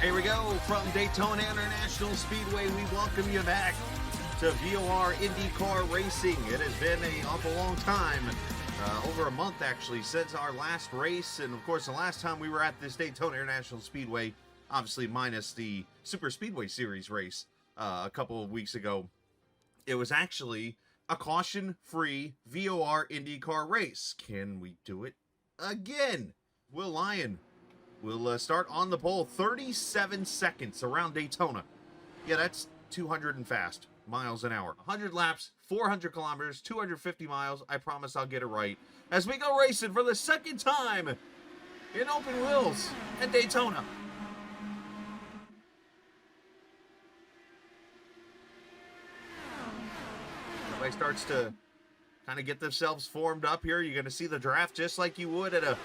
Here we go from Daytona International Speedway. We welcome you back to VOR IndyCar Racing. It has been an awful long time, over a month actually, since our last race. And of course, the last time we were at this Daytona International Speedway, obviously minus the Super Speedway Series race a couple of weeks ago, it was actually a caution-free VOR IndyCar race. Can we do it again? Will Lyon will start on the pole. 37 seconds around Daytona. Yeah, that's 200 and fast miles an hour. 100 laps, 400 kilometers, 250 miles. I promise I'll get it right. As we go racing for the second time in open wheels at Daytona. Everybody starts to kind of get themselves formed up here. You're going to see the draft just like you would at a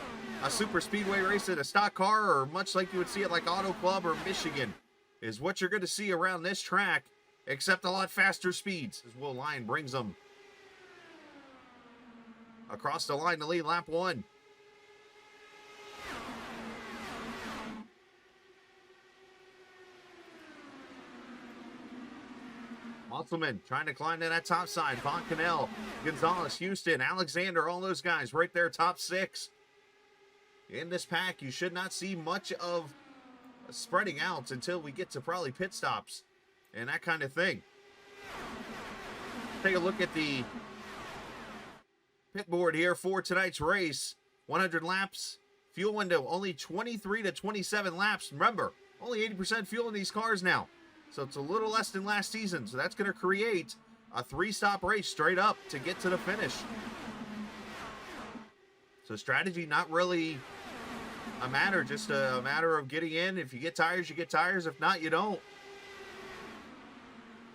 super speedway race at a stock car, or much like you would see at like Auto Club or Michigan, is what you're going to see around this track, except a lot faster speeds as Will Lyon brings them across the line to lead lap one. Musselman trying to climb to that top side. Von Cannell, Gonzalez, Houston, Alexander, all those guys right there, top six. In this pack, you should not see much of spreading out until we get to probably pit stops and that kind of thing. Take a look at the pit board here for tonight's race. 100 laps, fuel window only 23 to 27 laps. Remember, only 80% fuel in these cars now. So it's a little less than last season. So that's going to create a 3-stop race straight up to get to the finish. So strategy not really a matter, just a matter of getting in. If you get tires, you get tires. If not, you don't.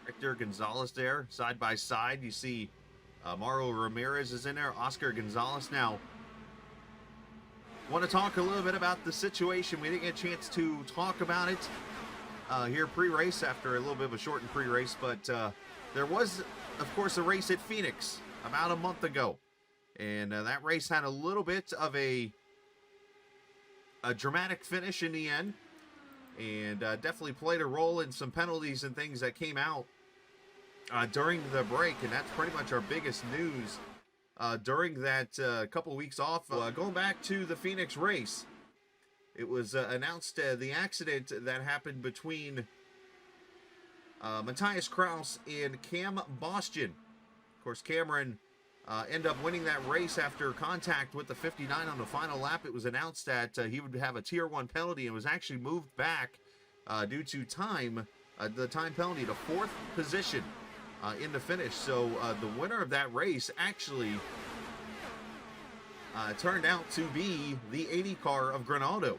Hector Gonzalez there, side by side. You see Mauro Ramirez is in there. Oscar Gonzalez. Now, want to talk a little bit about the situation. We didn't get a chance to talk about it here pre-race after a little bit of a shortened pre-race. But there was, of course, a race at Phoenix about a month ago. And that race had a little bit of a dramatic finish in the end, and definitely played a role in some penalties and things that came out during the break. And that's pretty much our biggest news during that couple weeks off. Going back to the Phoenix race, it was announced the accident that happened between Matthias Kraus and Cam Boston. Of course, Cameron end up winning that race after contact with the 59 on the final lap. It was announced that he would have a tier 1 penalty and was actually moved back due to time, the time penalty, to 4th position in the finish. So the winner of that race actually turned out to be the 80 car of Granado,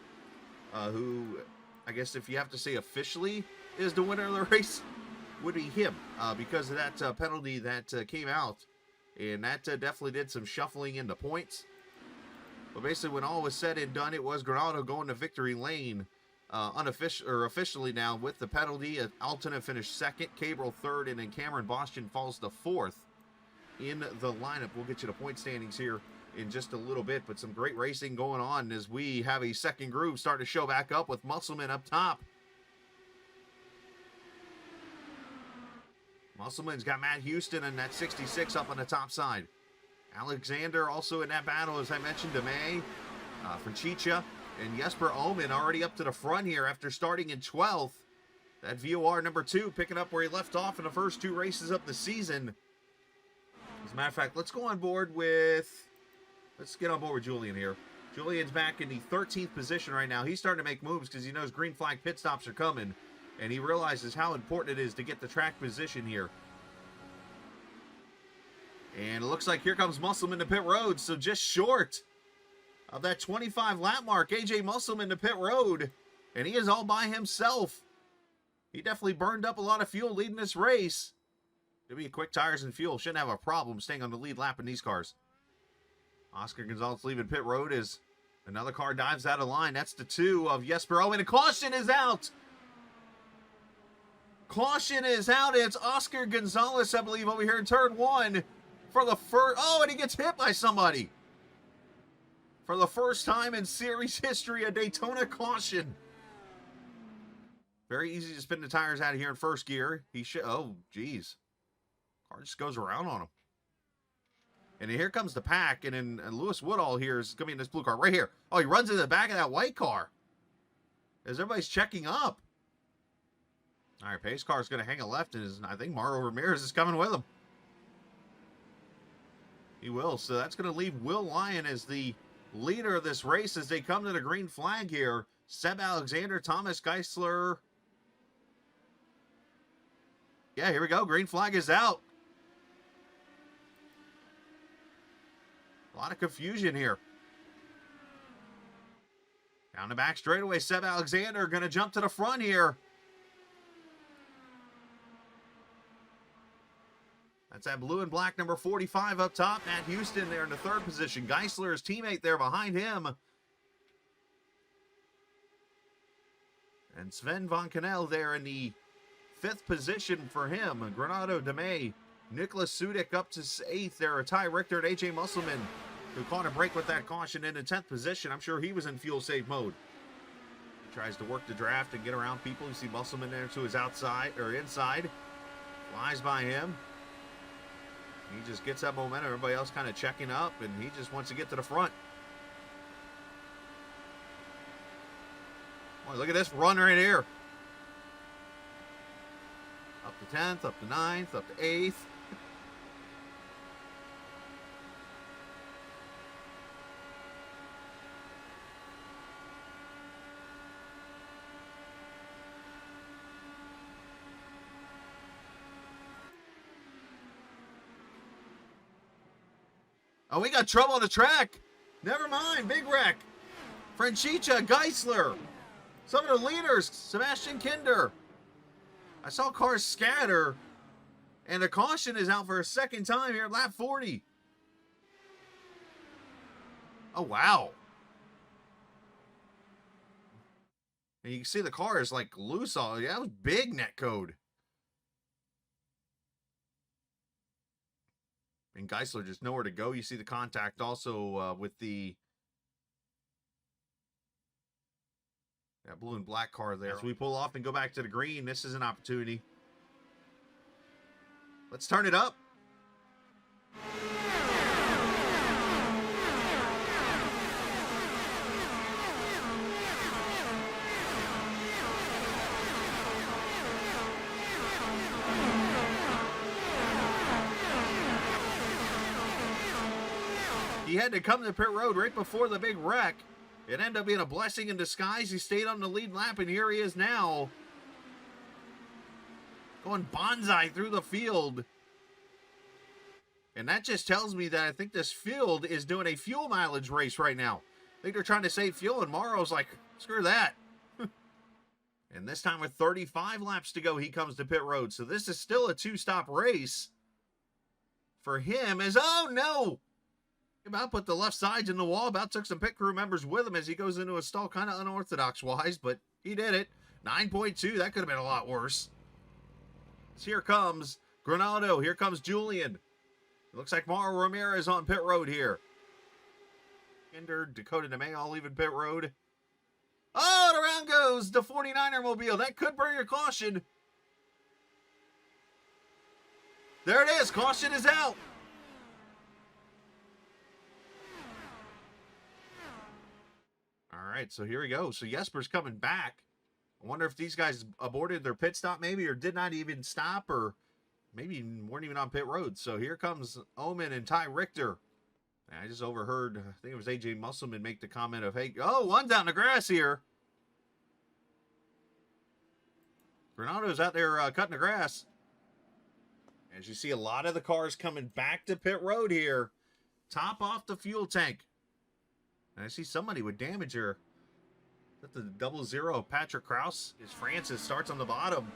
who, I guess if you have to say officially is the winner of the race, would be him because of that penalty that came out. And that definitely did some shuffling into points. But basically, when all was said and done, it was Granado going to victory lane officially now with the penalty. Altona finished 2nd, Cabral 3rd, and then Cameron Boston falls to 4th in the lineup. We'll get you the point standings here in just a little bit. But some great racing going on as we have a second group start to show back up with Musselman up top. Musselman's got Matt Houston and that 66 up on the top side. Alexander also in that battle, as I mentioned, DeMay, Franchicha, and Jesper Omen already up to the front here after starting in 12th. That VOR number 2 picking up where he left off in the first 2 races of the season. As a matter of fact, let's get on board with Julian here. Julian's back in the 13th position right now. He's starting to make moves because he knows green flag pit stops are coming. And he realizes how important it is to get the track position here. And it looks like here comes Musselman to pit road. So just short of that 25 lap mark. AJ Musselman to pit road. And he is all by himself. He definitely burned up a lot of fuel leading this race. It'll be quick tires and fuel. Shouldn't have a problem staying on the lead lap in these cars. Oscar Gonzalez leaving pit road as another car dives out of line. That's the 2 of Jesper Owen. And caution is out. Caution is out. It's Oscar Gonzalez, I believe, over here in turn 1 for the first. Oh, and he gets hit by somebody. For the first time in series history, a Daytona caution. Very easy to spin the tires out of here in first gear. He should. Oh, geez. Car just goes around on him. And here comes the pack, and then Lewis Woodall here is going to be in this blue car right here. Oh, he runs into the back of that white car as everybody's checking up. All right, pace car is going to hang a left, and I think Mauro Ramirez is coming with him. He will, so that's going to leave Will Lyon as the leader of this race as they come to the green flag here. Seb Alexander, Thomas Geisler. Yeah, here we go. Green flag is out. A lot of confusion here. Down the back straightaway, Seb Alexander going to jump to the front here. That's that blue and black number 45 up top. Matt Houston there in the third position. Geisler, his teammate there behind him. And Sven Von Kanel there in the fifth position for him. Granado DeMay, Nicholas Sudik up to eighth there. Ty Richter and AJ Musselman, who caught a break with that caution in the 10th position. I'm sure he was in fuel save mode. He tries to work the draft and get around people. You see Musselman there to his outside or inside. Flies by him. He just gets that momentum. Everybody else kind of checking up, and he just wants to get to the front. Boy, look at this run right here. Up to 10th, up to 9th, up to 8th. Oh, we got trouble on the track. Never mind. Big wreck. Franchicha, Geisler. Some of the leaders. Sebastian Kinder. I saw cars scatter. And the caution is out for a second time here at lap 40. Oh, wow. And you can see the car is like loose. All yeah, that was big net code. And Geisler just nowhere to go. You see the contact also with the blue and black car there. As we pull off and go back to the green, this is an opportunity. Let's turn it up. He had to come to pit road right before the big wreck. It ended up being a blessing in disguise. He stayed on the lead lap, and here he is now. Going bonsai through the field. And that just tells me that I think this field is doing a fuel mileage race right now. I think they're trying to save fuel, and Mauro's like, screw that. And this time with 35 laps to go, he comes to pit road. So this is still a two-stop race for him as, oh no! About put the left sides in the wall. About took some pit crew members with him as he goes into a stall, kind of unorthodox-wise, but he did it. 9.2, that could have been a lot worse. So here comes Granado. Here comes Julian. It looks like Mauro Ramirez on pit road here. Kinder, Dakota DeMay all leaving pit road. Oh, and around goes the 49er mobile. That could bring a caution. There it is. Caution is out. All right, so here we go. So Jesper's coming back. I wonder if these guys aborted their pit stop maybe, or did not even stop, or maybe weren't even on pit road. So here comes Omen and Ty Richter. I just overheard, I think it was AJ Musselman make the comment of, hey, oh, one's out in the grass here. Granado's out there cutting the grass. As you see, a lot of the cars coming back to pit road here. Top off the fuel tank. And I see somebody with damage here. Is that the 00 Patrick Kraus? Is Francis starts on the bottom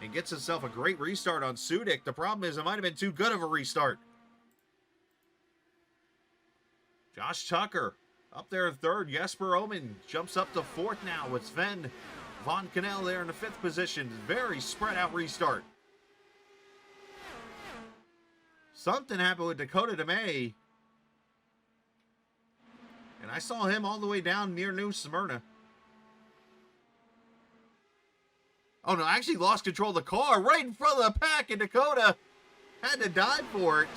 and gets himself a great restart on Sudik. The problem is it might have been too good of a restart. Josh Tucker up there in third. Jesper Omen jumps up to fourth now with Sven Von Kanel there in the fifth position. Very spread out restart. Something happened with Dakota DeMay. And I saw him all the way down near New Smyrna. Oh, no, actually lost control of the car right in front of the pack, and Dakota had to dive for it.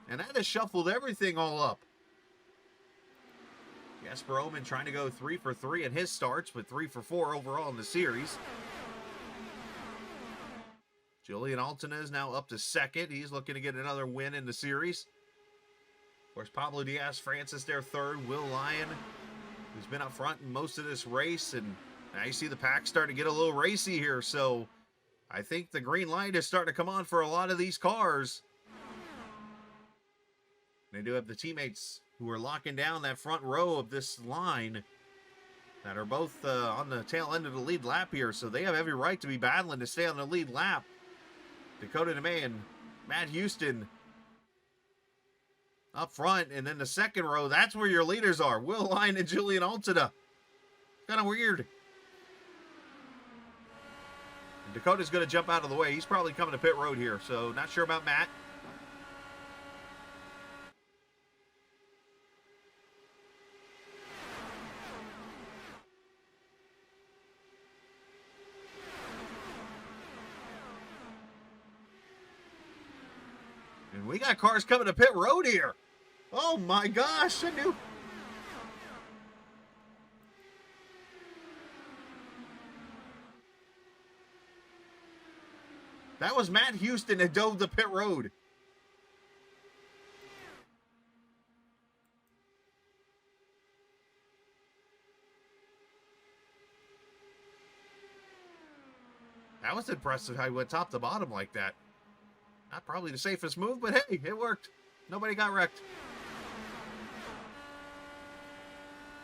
And that has shuffled everything all up. Jesper Ohman trying to go 3 for 3 in his starts, but 3 for 4 overall in the series. Julian Altina is now up to second. He's looking to get another win in the series. Of course, Pablo Diaz-Francis there third. Will Lyon, who's been up front in most of this race. And now you see the pack starting to get a little racy here. So I think the green light is starting to come on for a lot of these cars. They do have the teammates who are locking down that front row of this line that are both on the tail end of the lead lap here. So they have every right to be battling to stay on the lead lap. Dakota DeMay, Matt Houston up front. And then the second row, that's where your leaders are. Will Lyon and Julian Altina. Kind of weird. And Dakota's going to jump out of the way. He's probably coming to pit road here. So not sure about Matt. And we got cars coming to pit road here. Oh my gosh, I knew. That was Matt Houston that dove the pit road. That was impressive how he went top to bottom like that. Not probably the safest move, but hey, it worked. Nobody got wrecked.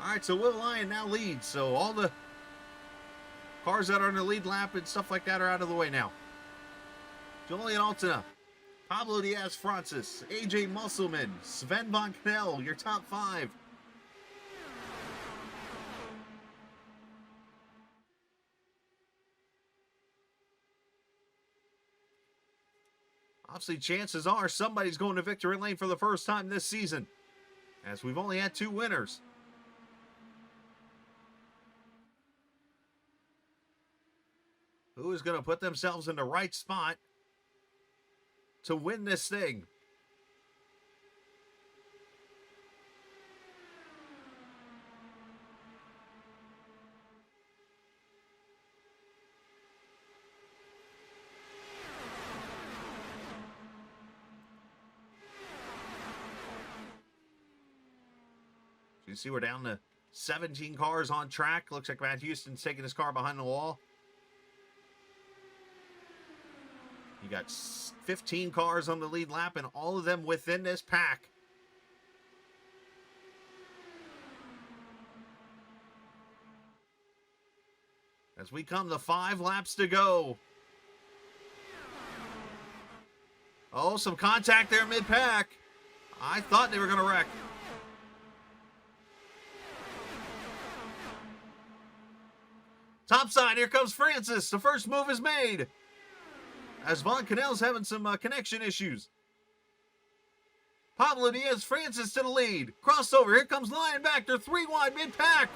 All right, so Will Lyon now leads. So all the cars that are in the lead lap and stuff like that are out of the way now. Julian Altina, Pablo Diaz-Francis, AJ Musselman, Sven Von Knell, your top 5. Obviously, chances are somebody's going to victory lane for the first time this season, as we've only had 2 winners. Who is going to put themselves in the right spot to win this thing? You see we're down to 17 cars on track. Looks like Matt Houston's taking his car behind the wall. You got 15 cars on the lead lap and all of them within this pack. As we come to 5 laps to go. Oh, some contact there mid-pack. I thought they were going to wreck. Topside, here comes Francis. The first move is made. As Von Knell's having some connection issues. Pablo Diaz-Francis to the lead. Crossover, here comes Lyon back. They're 3 wide mid-pack.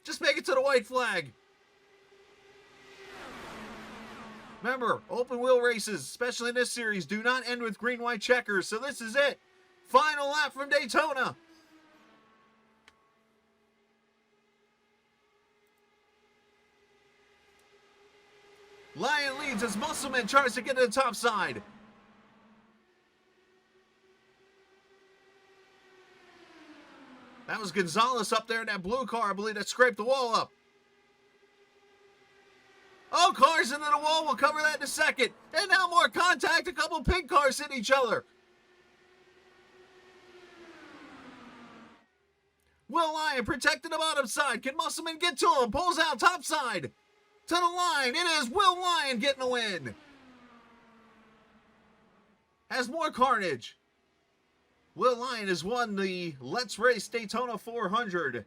Just make it to the white flag. Remember, open wheel races, especially in this series, do not end with green-white checkers. So this is it. Final lap from Daytona. Lyon leads as Musselman tries to get to the top side. That was Gonzalez up there in that blue car, I believe, that scraped the wall up. Oh, cars into the wall. We'll cover that in a second. And now more contact. A couple pink cars hit each other. Will Lyon protecting the bottom side. Can Musselman get to him? Pulls out top side. To the line, it is Will Lyon getting the win. Has more carnage. Will Lyon has won the Let's Race Daytona 400.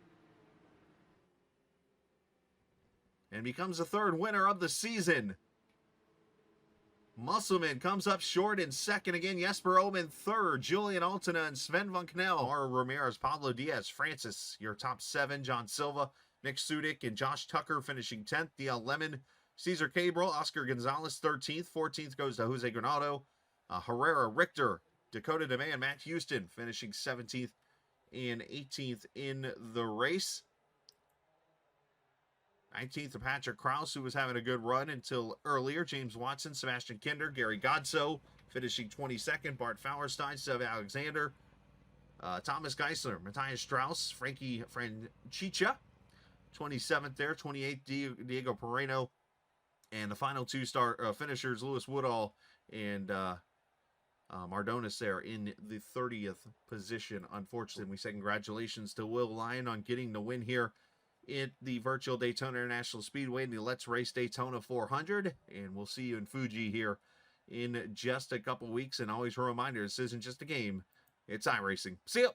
And becomes the 3rd winner of the season. Musselman comes up short in 2nd again. Jesper Ohman 3rd. Julian Altina and Sven Von Knell. Mauro Ramirez, Pablo Diaz-Francis, your top 7. John Silva, Nick Sudik and Josh Tucker finishing 10th. DL Lemon, Cesar Cabral, Oscar Gonzalez 13th. 14th goes to Jose Granado. Herrera, Richter, Dakota Demand, Matt Houston finishing 17th and 18th in the race. 19th to Patrick Krause, who was having a good run until earlier. James Watson, Sebastian Kinder, Gary Godso finishing 22nd. Bart Fauerstein, Sev Alexander, Thomas Geisler, Matthias Strauss, Frankie Franchicha, 27th there. 28th, Diego Pereno. And the final two-star finishers, Lewis Woodall and Mardonis there in the 30th position. Unfortunately, we say congratulations to Will Lyon on getting the win here at the virtual Daytona International Speedway in the Let's Race Daytona 400. And we'll see you in Fuji here in just a couple weeks. And always a reminder, this isn't just a game, it's iRacing. See ya!